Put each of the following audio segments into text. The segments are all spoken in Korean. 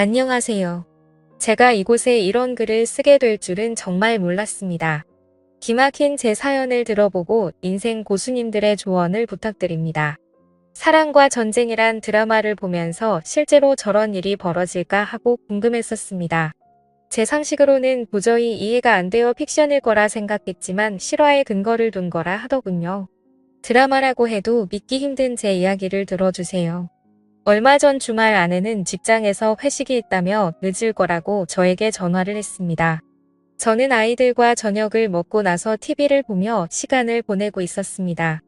안녕하세요. 제가 이곳에 이런 글을 쓰게 될 줄은 정말 몰랐습니다. 기막힌 제 사연을 들어보고 인생 고수님들의 조언을 부탁드립니다. 사랑과 전쟁이란 드라마를 보면서 실제로 저런 일이 벌어질까 하고 궁금했었습니다. 제 상식으로는 도저히 이해가 안 되어 픽션일 거라 생각했지만 실화에 근거를 둔 거라 하더군요. 드라마라고 해도 믿기 힘든 제 이야기를 들어주세요. 얼마 전 주말 아내는 직장에서 회식이 있다며 늦을 거라고 저에게 전화를 했습니다. 저는 아이들과 저녁을 먹고 나서 TV를 보며 시간을 보내고 있었습니다.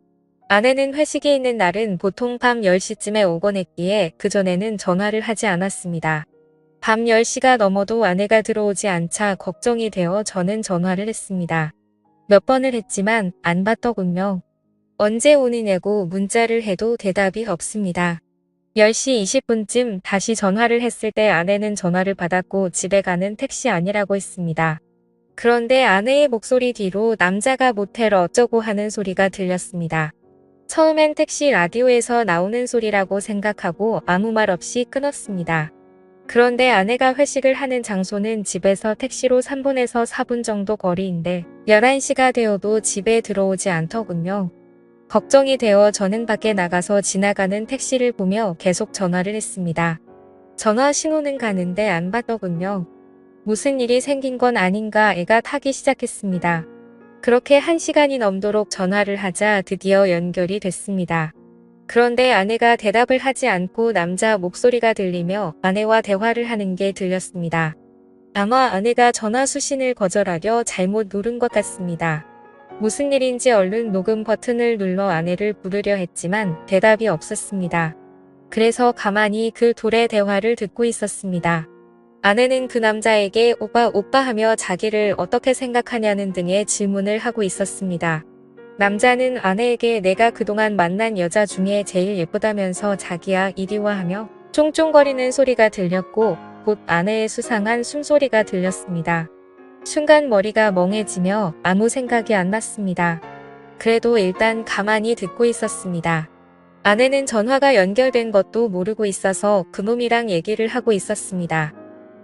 아내는 회식이 있는 날은 보통 밤 10시쯤에 오곤 했기에 그전에는 전화를 하지 않았습니다. 밤 10시가 넘어도 아내가 들어오지 않자 걱정이 되어 저는 전화를 했습니다. 몇 번을 했지만 안 받더군요. 언제 오느냐고 문자를 해도 대답이 없습니다. 10시 20분쯤 다시 전화를 했을 때 아내는 전화를 받았고 집에 가는 택시 아니라고 했습니다. 그런데 아내의 목소리 뒤로 남자가 모텔 어쩌고 하는 소리가 들렸습니다. 처음엔 택시 라디오에서 나오는 소리라고 생각하고 아무 말 없이 끊었습니다. 그런데 아내가 회식을 하는 장소는 집에서 택시로 3분에서 4분 정도 거리인데 11시가 되어도 집에 들어오지 않더군요. 걱정이 되어 저는 밖에 나가서 지나가는 택시를 보며 계속 전화를 했습니다. 전화 신호는 가는데 안 받더군요. 무슨 일이 생긴 건 아닌가 애가 타기 시작했습니다. 그렇게 1시간이 넘도록 전화를 하자 드디어 연결이 됐습니다. 그런데 아내가 대답을 하지 않고 남자 목소리가 들리며 아내와 대화를 하는 게 들렸습니다. 아마 아내가 전화 수신을 거절하려 잘못 누른 것 같습니다. 무슨 일인지 얼른 녹음 버튼을 눌러 아내를 부르려 했지만 대답이 없었습니다. 그래서 가만히 그 둘의 대화를 듣고 있었습니다. 아내는 그 남자에게 오빠 오빠 하며 자기를 어떻게 생각하냐는 등의 질문을 하고 있었습니다. 남자는 아내에게 내가 그동안 만난 여자 중에 제일 예쁘다면서 자기야 이리 와 하며 쫑쫑거리는 소리가 들렸고 곧 아내의 수상한 숨소리가 들렸습니다. 순간 머리가 멍해지며 아무 생각이 안 났습니다. 그래도 일단 가만히 듣고 있었습니다. 아내는 전화가 연결된 것도 모르고 있어서 그놈이랑 얘기를 하고 있었습니다.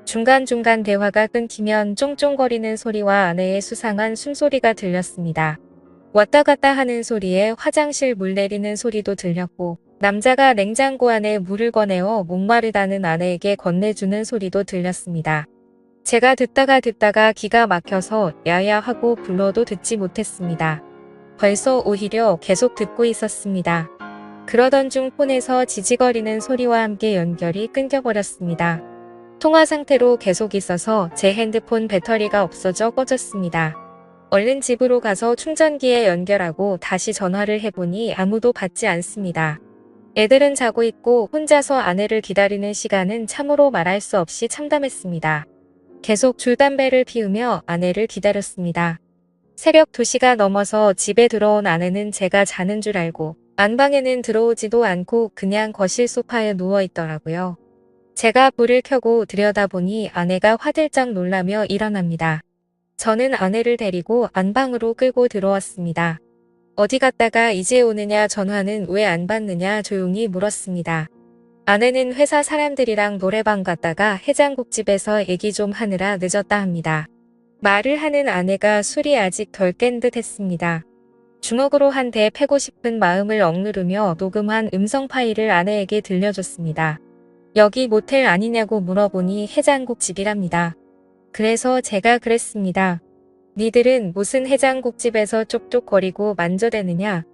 중간중간 대화가 끊기면 쫑쫑거리는 소리와 아내의 수상한 숨소리가 들렸습니다. 왔다 갔다 하는 소리에 화장실 물 내리는 소리도 들렸고 남자가 냉장고 안에 물을 꺼내어 목마르다는 아내에게 건네주는 소리도 들렸습니다. 제가 듣다가 기가 막혀서 야야 하고 불러도 듣지 못했습니다. 벌써 오히려 계속 듣고 있었습니다. 그러던 중 폰에서 지지거리는 소리와 함께 연결이 끊겨버렸습니다. 통화 상태로 계속 있어서 제 핸드폰 배터리가 없어져 꺼졌습니다. 얼른 집으로 가서 충전기에 연결하고 다시 전화를 해보니 아무도 받지 않습니다. 애들은 자고 있고 혼자서 아내를 기다리는 시간은 참으로 말할 수 없이 참담했습니다. 계속 줄담배를 피우며 아내를 기다렸습니다. 새벽 2시가 넘어서 집에 들어온 아내는 제가 자는 줄 알고 안방에는 들어오지도 않고 그냥 거실 소파에 누워 있더라고요. 제가 불을 켜고 들여다보니 아내가 화들짝 놀라며 일어납니다. 저는 아내를 데리고 안방으로 끌고 들어왔습니다. 어디 갔다가 이제 오느냐 전화는 왜 안 받느냐 조용히 물었습니다. 아내는 회사 사람들이랑 노래방 갔다가 해장국집에서 얘기 좀 하느라 늦었다 합니다. 말을 하는 아내가 술이 아직 덜 깬 듯 했습니다. 주먹으로 한 대 패고 싶은 마음을 억누르며 녹음한 음성 파일을 아내에게 들려줬습니다. 여기 모텔 아니냐고 물어보니 해장국집이랍니다. 그래서 제가 그랬습니다. 니들은 무슨 해장국집에서 쪽쪽거리고 만져대느냐?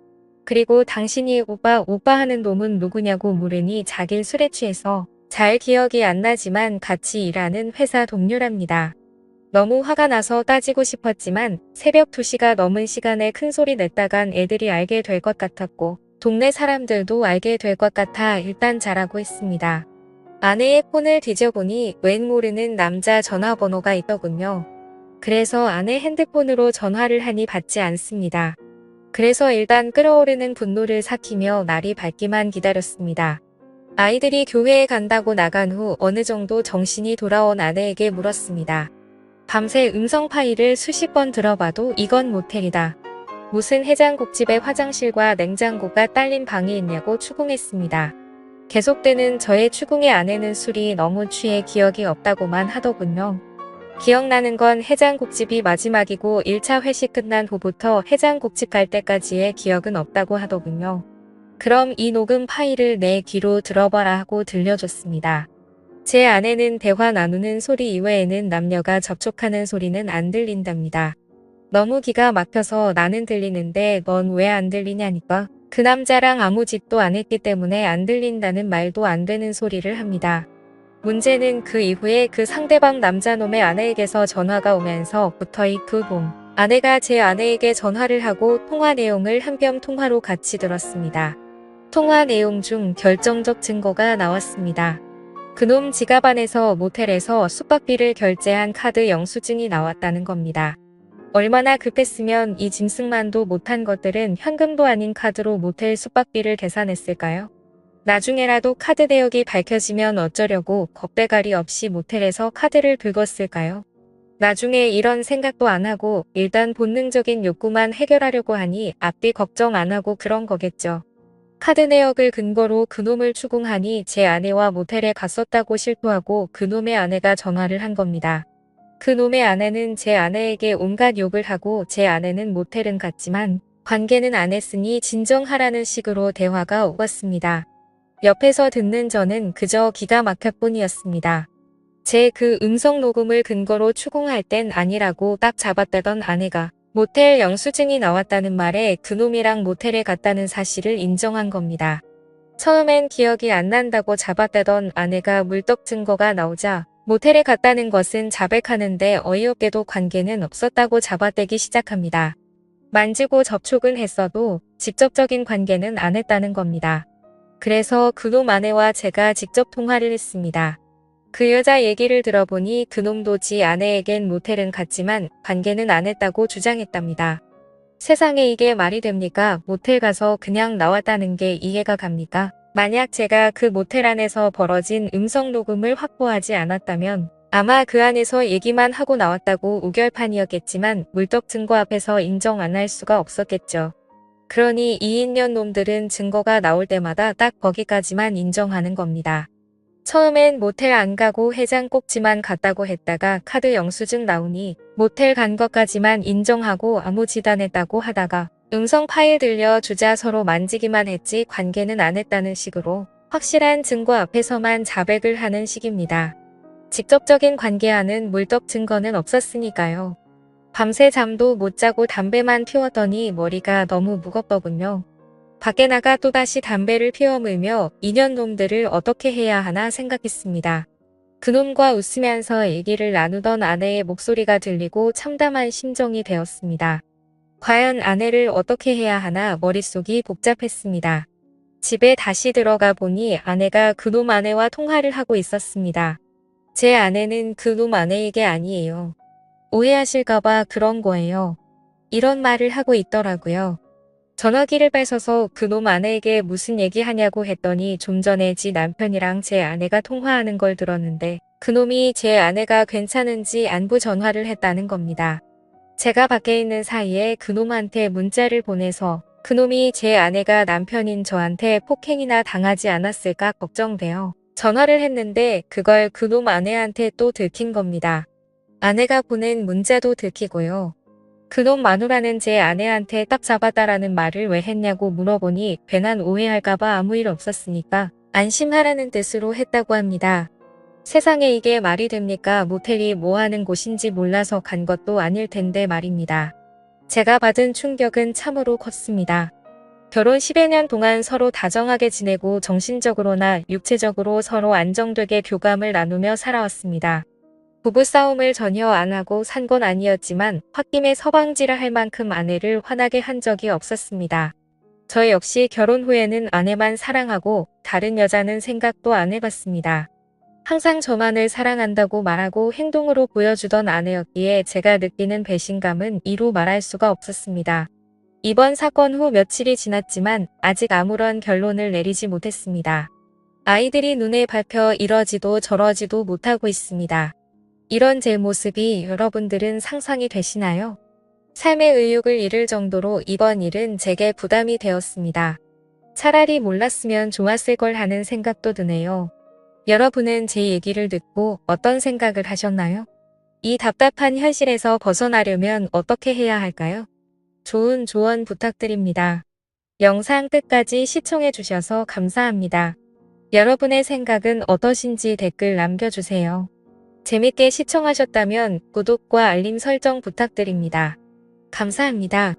그리고 당신이 오빠 하는 놈은 누구냐고 물으니 자길 술에 취해서 잘 기억이 안 나지만 같이 일하는 회사 동료랍니다. 너무 화가 나서 따지고 싶었지만 새벽 2시가 넘은 시간에 큰 소리 냈다간 애들이 알게 될 것 같았고 동네 사람들도 알게 될 것 같아 일단 자라고 했습니다. 아내의 폰을 뒤져보니 웬 모르는 남자 전화번호가 있더군요. 그래서 아내 핸드폰으로 전화를 하니 받지 않습니다. 그래서 일단 끓어오르는 분노를 삭히며 날이 밝기만 기다렸습니다. 아이들이 교회에 간다고 나간 후 어느 정도 정신이 돌아온 아내에게 물었습니다. 밤새 음성 파일을 수십 번 들어봐도 이건 모텔이다. 무슨 해장국집에 화장실과 냉장고가 딸린 방이 있냐고 추궁했습니다. 계속되는 저의 추궁에 아내는 술이 너무 취해 기억이 없다고만 하더군요. 기억나는 건 해장국집이 마지막이고 1차 회식 끝난 후부터 해장국집 갈 때까지의 기억은 없다고 하더군요. 그럼 이 녹음 파일을 내 귀로 들어봐라 하고 들려줬습니다. 제 아내는 대화 나누는 소리 이외에는 남녀가 접촉하는 소리는 안 들린답니다. 너무 기가 막혀서 나는 들리는데 넌 왜 안 들리냐니까. 그 남자랑 아무 짓도 안 했기 때문에 안 들린다는 말도 안 되는 소리를 합니다. 문제는 그 이후에 그 상대방 남자놈의 아내에게서 전화가 오면서부터 그 봄, 아내가 제 아내에게 전화를 하고 통화 내용을 한뼘 통화로 같이 들었습니다. 통화 내용 중 결정적 증거가 나왔습니다. 그놈 지갑 안에서 모텔에서 숙박비를 결제한 카드 영수증이 나왔다는 겁니다. 얼마나 급했으면 이 짐승만도 못한 것들은 현금도 아닌 카드로 모텔 숙박비를 계산했을까요? 나중에라도 카드 내역이 밝혀지면 어쩌려고 겁대가리 없이 모텔에서 카드를 긁었을까요? 나중에 이런 생각도 안 하고 일단 본능적인 욕구만 해결하려고 하니 앞뒤 걱정 안 하고 그런 거겠죠. 카드 내역을 근거로 그놈을 추궁하니 제 아내와 모텔에 갔었다고 실토하고 그놈의 아내가 전화를 한 겁니다. 그놈의 아내는 제 아내에게 온갖 욕을 하고 제 아내는 모텔은 갔지만 관계는 안 했으니 진정하라는 식으로 대화가 오갔습니다. 옆에서 듣는 저는 그저 기가 막힐 뿐이었습니다. 제 그 음성 녹음을 근거로 추궁할 땐 아니라고 딱 잡았다던 아내가 모텔 영수증이 나왔다는 말에 그놈이랑 모텔에 갔다는 사실을 인정한 겁니다. 처음엔 기억이 안 난다고 잡았다던 아내가 물떡 증거가 나오자 모텔에 갔다는 것은 자백하는데 어이없게도 관계는 없었다고 잡아떼기 시작합니다. 만지고 접촉은 했어도 직접적인 관계는 안 했다는 겁니다. 그래서 그놈 아내와 제가 직접 통화를 했습니다. 그 여자 얘기를 들어보니 그놈도 지 아내에겐 모텔은 갔지만 관계는 안 했다고 주장했답니다. 세상에 이게 말이 됩니까? 모텔 가서 그냥 나왔다는 게 이해가 갑니까? 만약 제가 그 모텔 안에서 벌어진 음성 녹음을 확보하지 않았다면 아마 그 안에서 얘기만 하고 나왔다고 우결판이었겠지만 물떡 증거 앞에서 인정 안 할 수가 없었겠죠. 그러니 이인년 놈들은 증거가 나올 때마다 딱 거기까지만 인정하는 겁니다. 처음엔 모텔 안 가고 해장 꼭지만 갔다고 했다가 카드 영수증 나오니 모텔 간 것까지만 인정하고 아무 짓 안 했다고 하다가 음성 파일 들려주자 서로 만지기만 했지 관계는 안 했다는 식으로 확실한 증거 앞에서만 자백을 하는 식입니다. 직접적인 관계와는 물떡 증거는 없었으니까요. 밤새 잠도 못 자고 담배만 피웠더니 머리가 너무 무겁더군요. 밖에 나가 또다시 담배를 피워 물며 이년놈들을 어떻게 해야 하나 생각했습니다. 그놈과 웃으면서 얘기를 나누던 아내의 목소리가 들리고 참담한 심정이 되었습니다. 과연 아내를 어떻게 해야 하나 머릿속이 복잡했습니다. 집에 다시 들어가 보니 아내가 그놈 아내와 통화를 하고 있었습니다. 제 아내는 그놈 아내에게 아니에요. 오해하실까봐 그런 거예요. 이런 말을 하고 있더라고요. 전화기를 뺏어서 그놈 아내에게 무슨 얘기하냐고 했더니 좀 전에 지 남편이랑 제 아내가 통화하는 걸 들었는데 그놈이 제 아내가 괜찮은지 안부 전화를 했다는 겁니다. 제가 밖에 있는 사이에 그놈한테 문자를 보내서 그놈이 제 아내가 남편인 저한테 폭행이나 당하지 않았을까 걱정돼요. 전화를 했는데 그걸 그놈 아내한테 또 들킨 겁니다. 아내가 보낸 문자도 들키고요. 그놈 마누라는 제 아내한테 딱 잡아다라는 말을 왜 했냐고 물어보니 괜한 오해할까봐 아무 일 없었으니까 안심하라는 뜻으로 했다고 합니다. 세상에 이게 말이 됩니까? 모텔이 뭐 하는 곳인지 몰라서 간 것도 아닐 텐데 말입니다. 제가 받은 충격은 참으로 컸습니다. 결혼 10여 년 동안 서로 다정하게 지내고 정신적으로나 육체적으로 서로 안정되게 교감을 나누며 살아왔습니다. 부부싸움을 전혀 안 하고 산 건 아니었지만 홧김에 서방지를 할 만큼 아내를 화나게 한 적이 없었습니다. 저 역시 결혼 후에는 아내만 사랑하고 다른 여자는 생각도 안 해봤습니다. 항상 저만을 사랑한다고 말하고 행동으로 보여주던 아내였기에 제가 느끼는 배신감은 이루 말할 수가 없었습니다. 이번 사건 후 며칠이 지났지만 아직 아무런 결론을 내리지 못했습니다. 아이들이 눈에 밟혀 이러지도 저러지도 못하고 있습니다. 이런 제 모습이 여러분들은 상상이 되시나요? 삶의 의욕을 잃을 정도로 이번 일은 제게 부담이 되었습니다. 차라리 몰랐으면 좋았을 걸 하는 생각도 드네요. 여러분은 제 얘기를 듣고 어떤 생각을 하셨나요? 이 답답한 현실에서 벗어나려면 어떻게 해야 할까요? 좋은 조언 부탁드립니다. 영상 끝까지 시청해 주셔서 감사합니다. 여러분의 생각은 어떠신지 댓글 남겨주세요. 재밌게 시청하셨다면 구독과 알림 설정 부탁드립니다. 감사합니다.